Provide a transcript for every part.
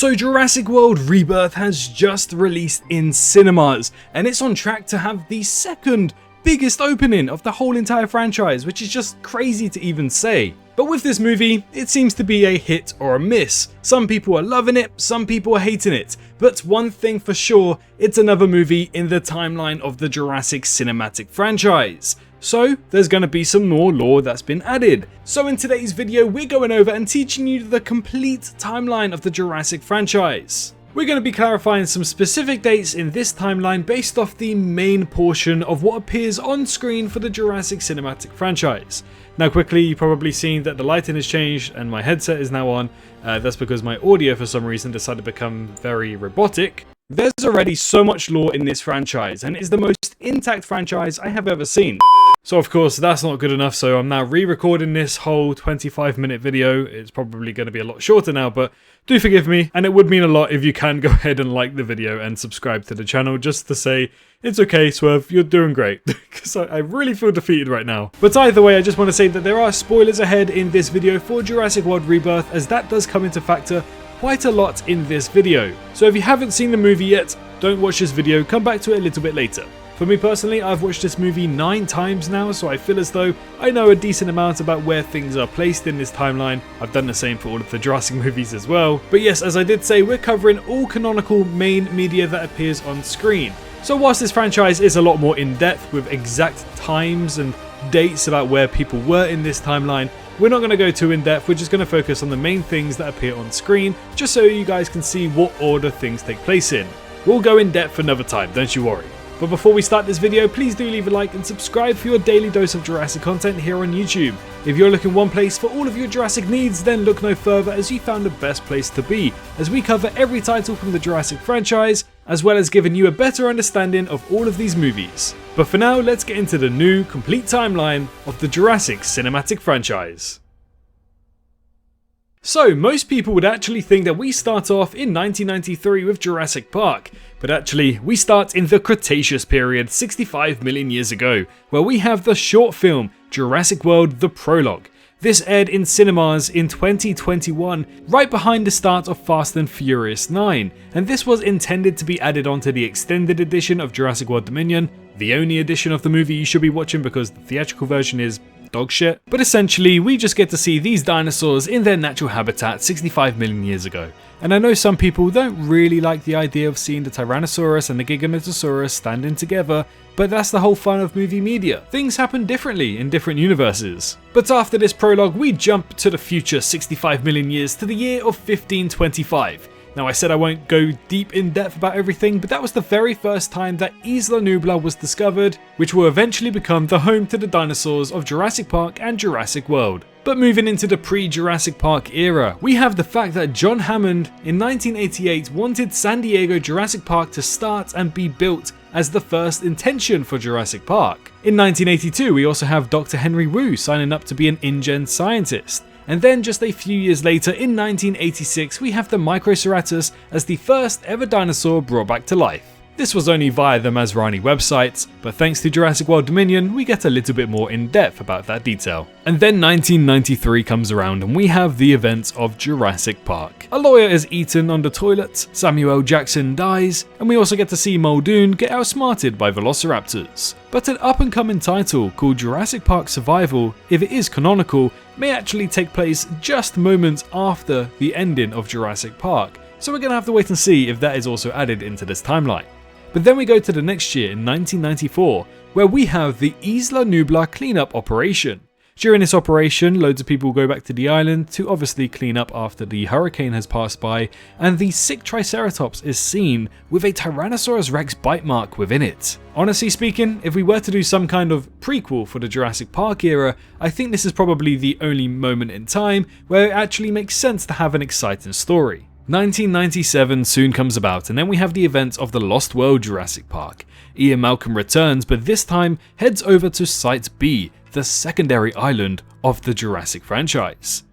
So Jurassic World Rebirth has just released in cinemas, and it's on track to have the second biggest opening of the whole entire franchise, which is just crazy to even say. But with this movie, it seems to be a hit or a miss. Some people are loving it, some people are hating it. But one thing for sure, it's another movie in the timeline of the Jurassic cinematic franchise. So there's going to be some more lore that's been added. So in today's video, we're going over and teaching you the complete timeline of the Jurassic franchise. We're going to be clarifying some specific dates in this timeline based off the main portion of what appears on screen for the Jurassic cinematic franchise. Now quickly, you've probably seen that the lighting has changed and my headset is now on. That's because my audio for some reason decided to become very robotic. There's already so much lore in this franchise, and it is the most intact franchise I have ever seen. So of course that's not good enough, so I'm now re-recording this whole 25-minute video. It's probably going to be a lot shorter now, but do forgive me, and it would mean a lot if you can go ahead and like the video and subscribe to the channel just to say, it's okay Swerve, you're doing great, because I really feel defeated right now. But either way, I just want to say that there are spoilers ahead in this video for Jurassic World Rebirth, as that does come into factor quite a lot in this video. So if you haven't seen the movie yet, don't watch this video, come back to it a little bit later. For me personally, I've watched this movie 9 times now, so I feel as though I know a decent amount about where things are placed in this timeline. I've done the same for all of the Jurassic movies as well. But yes, as I did say, we're covering all canonical main media that appears on screen. So whilst this franchise is a lot more in-depth with exact times and dates about where people were in this timeline, we're not going to go too in-depth, we're just going to focus on the main things that appear on screen, just so you guys can see what order things take place in. We'll go in-depth another time, don't you worry. But before we start this video, please do leave a like and subscribe for your daily dose of Jurassic content here on YouTube. If you're looking one place for all of your Jurassic needs, then look no further, as you found the best place to be, as we cover every title from the Jurassic franchise, as well as giving you a better understanding of all of these movies. But for now, let's get into the new, complete timeline of the Jurassic cinematic franchise. So, most people would actually think that we start off in 1993 with Jurassic Park, but actually we start in the Cretaceous period 65 million years ago, where we have the short film Jurassic World: The Prologue. This aired in cinemas in 2021, right behind the start of Fast and Furious 9, and this was intended to be added onto the extended edition of Jurassic World Dominion, the only edition of the movie you should be watching because the theatrical version is dog shit. But essentially, we just get to see these dinosaurs in their natural habitat 65 million years ago. And I know some people don't really like the idea of seeing the Tyrannosaurus and the Giganotosaurus standing together, but that's the whole fun of movie media. Things happen differently in different universes. But after this prologue, we jump to the future 65 million years to the year of 1525. Now I said I won't go deep in depth about everything, but that was the very first time that Isla Nublar was discovered, which will eventually become the home to the dinosaurs of Jurassic Park and Jurassic World. But moving into the pre-Jurassic Park era, we have the fact that John Hammond in 1988 wanted San Diego Jurassic Park to start and be built as the first intention for Jurassic Park. In 1982, we also have Dr. Henry Wu signing up to be an InGen scientist. And then just a few years later, in 1986, we have the Microceratus as the first ever dinosaur brought back to life. This was only via the Masrani websites, but thanks to Jurassic World Dominion, we get a little bit more in depth about that detail. And then 1993 comes around and we have the events of Jurassic Park. A lawyer is eaten on the toilet, Samuel L. Jackson dies, and we also get to see Muldoon get outsmarted by velociraptors. But an up-and-coming title called Jurassic Park Survival, if it is canonical, may actually take place just moments after the ending of Jurassic Park, so we're going to have to wait and see if that is also added into this timeline. But then we go to the next year in 1994, where we have the Isla Nublar cleanup operation. During this operation, loads of people go back to the island to obviously clean up after the hurricane has passed by, and the sick Triceratops is seen with a Tyrannosaurus Rex bite mark within it. Honestly speaking, if we were to do some kind of prequel for the Jurassic Park era, I think this is probably the only moment in time where it actually makes sense to have an exciting story. 1997 soon comes about, and then we have the events of the Lost World Jurassic Park. Ian Malcolm returns, but this time heads over to Site B, the secondary island of the Jurassic franchise.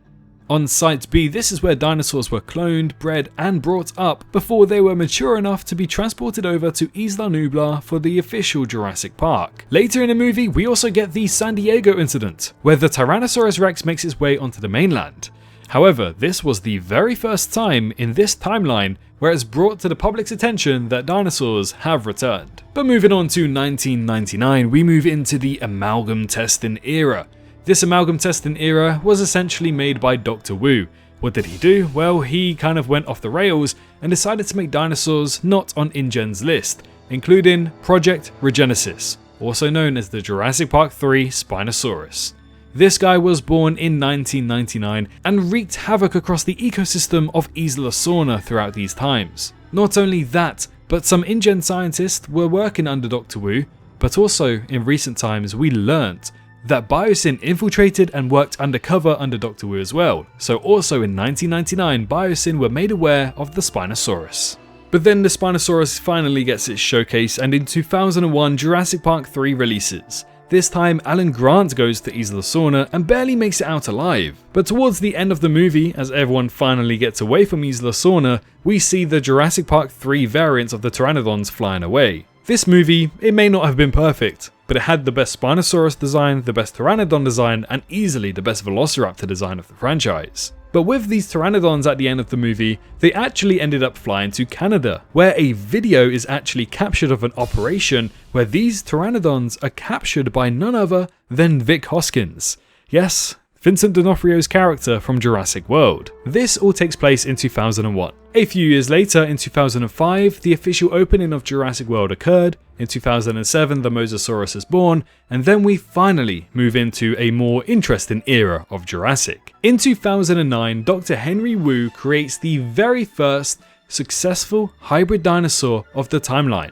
On Site B, this is where dinosaurs were cloned, bred and brought up before they were mature enough to be transported over to Isla Nublar for the official Jurassic Park. Later in the movie, we also get the San Diego incident, where the Tyrannosaurus Rex makes its way onto the mainland. However, this was the very first time in this timeline where it's brought to the public's attention that dinosaurs have returned. But moving on to 1999, we move into the amalgam testing era. This amalgam testing era was essentially made by Dr. Wu. What did he do? Well, he kind of went off the rails and decided to make dinosaurs not on InGen's list, including Project Regenesis, also known as the Jurassic Park 3 Spinosaurus. This guy was born in 1999 and wreaked havoc across the ecosystem of Isla Sorna throughout these times. Not only that, but some InGen scientists were working under Dr. Wu, but also in recent times we learnt that Biosyn infiltrated and worked undercover under Dr. Wu as well, so also in 1999 Biosyn were made aware of the Spinosaurus. But then the Spinosaurus finally gets its showcase, and in 2001 Jurassic Park 3 releases. This time Alan Grant goes to Isla Sorna and barely makes it out alive. But towards the end of the movie, as everyone finally gets away from Isla Sorna, we see the Jurassic Park 3 variants of the Pteranodons flying away. This movie, it may not have been perfect, but it had the best Spinosaurus design, the best Pteranodon design, and easily the best Velociraptor design of the franchise. But with these Pteranodons at the end of the movie, they actually ended up flying to Canada, where a video is actually captured of an operation where these Pteranodons are captured by none other than Vic Hoskins. Yes, Vincent D'Onofrio's character from Jurassic World. This all takes place in 2001. A few years later, in 2005, the official opening of Jurassic World occurred. In 2007, the Mosasaurus is born, and then we finally move into a more interesting era of Jurassic. In 2009, Dr. Henry Wu creates the very first successful hybrid dinosaur of the timeline,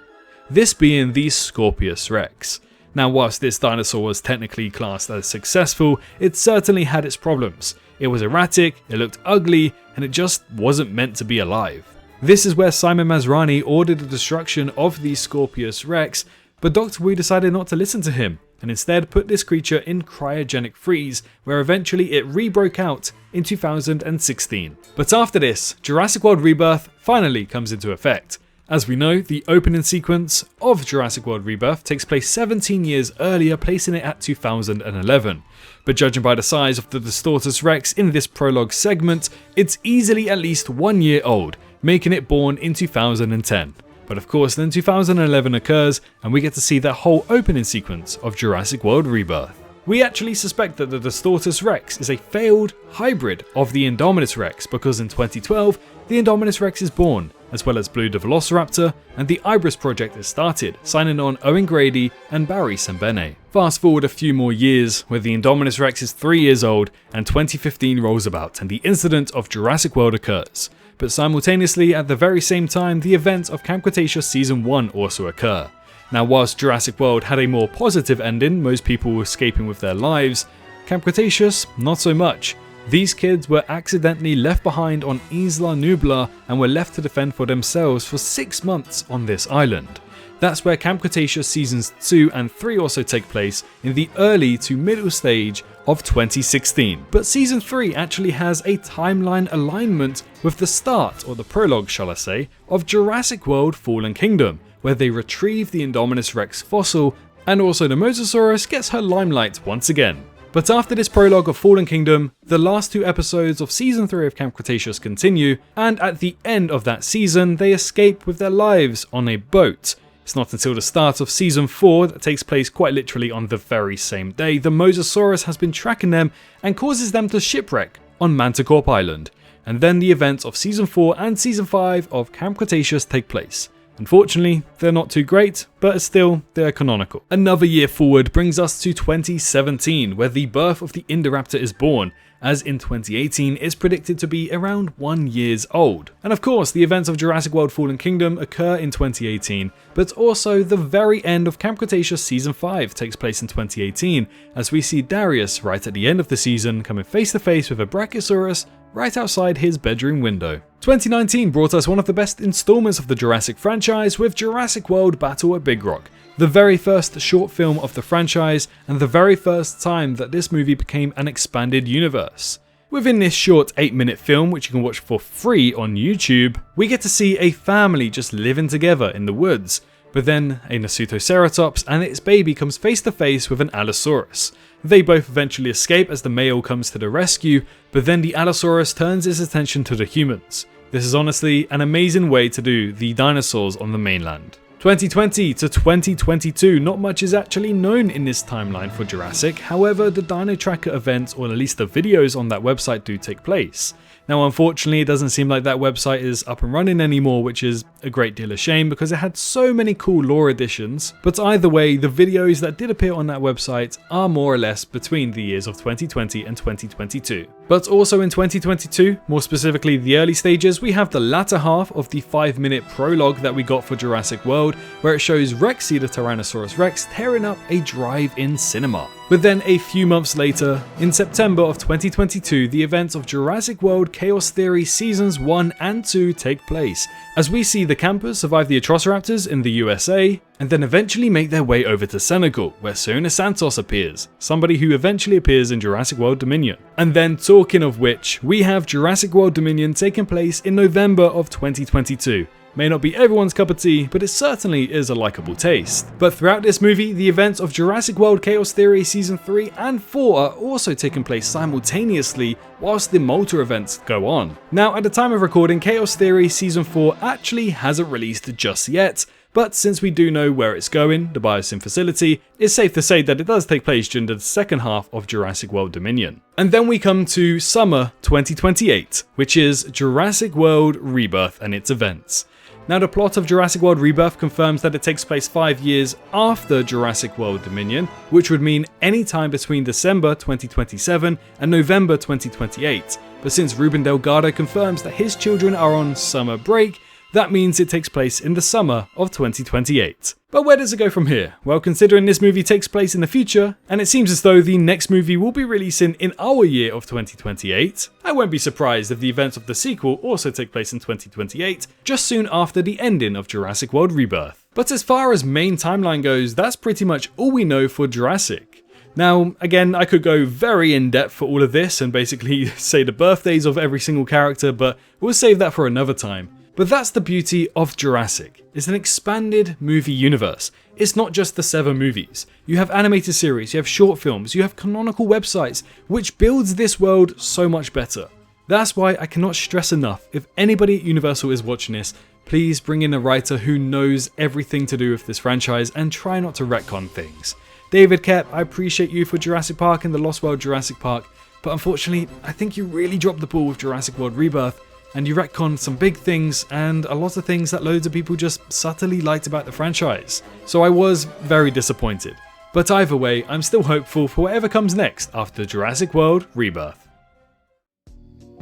this being the Scorpius Rex. Now, whilst this dinosaur was technically classed as successful, it certainly had its problems. It was erratic, it looked ugly, and it just wasn't meant to be alive. This is where Simon Masrani ordered the destruction of the Scorpius Rex, but Dr. Wu decided not to listen to him, and instead put this creature in cryogenic freeze, where eventually it re-broke out in 2016. But after this, Jurassic World Rebirth finally comes into effect. As we know, the opening sequence of Jurassic World Rebirth takes place 17 years earlier, placing it at 2011. But judging by the size of the Distortus Rex in this prologue segment, it's easily at least 1 year old, making it born in 2010. But of course, then 2011 occurs, and we get to see that whole opening sequence of Jurassic World Rebirth. We actually suspect that the Distortus Rex is a failed hybrid of the Indominus Rex, because in 2012, the Indominus Rex is born, as well as Blue the Velociraptor, and the Ibris project is started, signing on Owen Grady and Barry Sembene. Fast forward a few more years, where the Indominus Rex is 3 years old, and 2015 rolls about, and the incident of Jurassic World occurs. But simultaneously, at the very same time, the events of Camp Cretaceous Season 1 also occur. Now, whilst Jurassic World had a more positive ending, most people escaping with their lives, Camp Cretaceous, not so much. These kids were accidentally left behind on Isla Nublar and were left to defend for themselves for 6 months on this island. That's where Camp Cretaceous Seasons 2 and 3 also take place, in the early to middle stage of 2016. But Season 3 actually has a timeline alignment with the start, or the prologue shall I say, of Jurassic World Fallen Kingdom, where they retrieve the Indominus Rex fossil, and also the Mosasaurus gets her limelight once again. But after this prologue of Fallen Kingdom, the last 2 episodes of Season 3 of Camp Cretaceous continue, and at the end of that season, they escape with their lives on a boat. It's not until the start of Season 4, that takes place quite literally on the very same day, the Mosasaurus has been tracking them and causes them to shipwreck on Manticorp Island. And then the events of Season 4 and Season 5 of Camp Cretaceous take place. Unfortunately, they're not too great, but still, they're canonical. Another year forward brings us to 2017, where the birth of the Indoraptor is born, as in 2018 it's predicted to be around 1 year old. And of course, the events of Jurassic World Fallen Kingdom occur in 2018, but also the very end of Camp Cretaceous Season 5 takes place in 2018, as we see Darius right at the end of the season coming face to face with a Brachiosaurus right outside his bedroom window. 2019 brought us one of the best installments of the Jurassic franchise with Jurassic World Battle at Big Rock, the very first short film of the franchise and the very first time that this movie became an expanded universe. Within this short 8-minute film, which you can watch for free on YouTube, we get to see a family just living together in the woods. but then a Nasutoceratops and its baby comes face to face with an Allosaurus. They both eventually escape as the male comes to the rescue, but then the Allosaurus turns its attention to the humans. This is honestly an amazing way to do the dinosaurs on the mainland. 2020 to 2022, not much is actually known in this timeline for Jurassic, however the Dino Tracker events, or at least the videos on that website, do take place. Now unfortunately it doesn't seem like that website is up and running anymore, which is a great deal of shame because it had so many cool lore additions, but either way the videos that did appear on that website are more or less between the years of 2020 and 2022. But also in 2022, more specifically the early stages, we have the latter half of the 5-minute prologue that we got for Jurassic World, where it shows Rexy the Tyrannosaurus Rex tearing up a drive-in cinema. But then a few months later, in September of 2022, the events of Jurassic World Chaos Theory Seasons 1 and 2 take place, as we see the campers survive the Atrociraptors in the USA, and then eventually make their way over to Senegal, where Sona Santos appears, somebody who eventually appears in Jurassic World Dominion. And then talking of which, we have Jurassic World Dominion taking place in November of 2022. May not be everyone's cup of tea, but it certainly is a likable taste. But throughout this movie, the events of Jurassic World Chaos Theory Season 3 and 4 are also taking place simultaneously whilst the Malta events go on. Now at the time of recording, Chaos Theory Season 4 actually hasn't released just yet, but since we do know where it's going, the Biosyn facility, it's safe to say that it does take place during the second half of Jurassic World Dominion. And then we come to summer 2028, which is Jurassic World Rebirth and its events. Now the plot of Jurassic World Rebirth confirms that it takes place 5 years after Jurassic World Dominion, which would mean any time between December 2027 and November 2028. But since Ruben Delgado confirms that his children are on summer break, that means it takes place in the summer of 2028. But where does it go from here? Well, considering this movie takes place in the future, and it seems as though the next movie will be releasing in our year of 2028, I won't be surprised if the events of the sequel also take place in 2028, just soon after the ending of Jurassic World Rebirth. But as far as main timeline goes, that's pretty much all we know for Jurassic. Now, again, I could go very in-depth for all of this and basically say the birthdays of every single character, but we'll save that for another time. But that's the beauty of Jurassic. It's an expanded movie universe. It's not just the 7 movies. You have animated series, you have short films, you have canonical websites, which builds this world so much better. That's why I cannot stress enough, if anybody at Universal is watching this, please bring in a writer who knows everything to do with this franchise and try not to retcon things. David Koepp, I appreciate you for Jurassic Park and the Lost World Jurassic Park, but unfortunately, I think you really dropped the ball with Jurassic World Rebirth, and you retconned some big things and a lot of things that loads of people just subtly liked about the franchise. So I was very disappointed. But either way, I'm still hopeful for whatever comes next after Jurassic World Rebirth.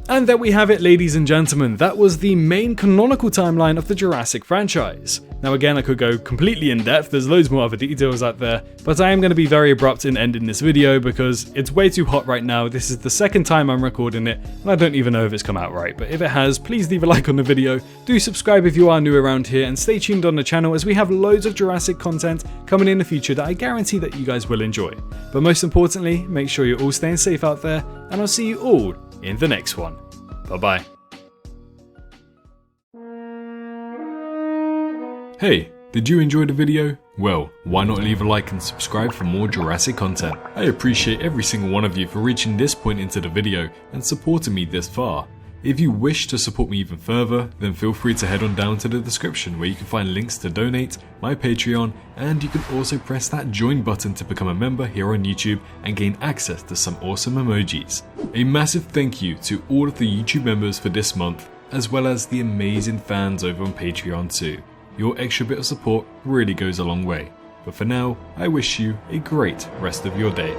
And there we have it, ladies and gentlemen, that was the main canonical timeline of the Jurassic franchise. Now again, I could go completely in depth, there's loads more other details out there, but I am going to be very abrupt in ending this video because it's way too hot right now. This is the second time I'm recording it, and I don't even know if it's come out right, but if it has, please leave a like on the video, do subscribe if you are new around here, and stay tuned on the channel as we have loads of Jurassic content coming in the future that I guarantee that you guys will enjoy. But most importantly, make sure you're all staying safe out there, and I'll see you all in the next one. Bye-bye. Hey, did you enjoy the video? Well, why not leave a like and subscribe for more Jurassic content? I appreciate every single one of you for reaching this point into the video and supporting me this far. If you wish to support me even further, then feel free to head on down to the description where you can find links to donate, my Patreon, and you can also press that join button to become a member here on YouTube and gain access to some awesome emojis. A massive thank you to all of the YouTube members for this month, as well as the amazing fans over on Patreon too. Your extra bit of support really goes a long way. But for now, I wish you a great rest of your day.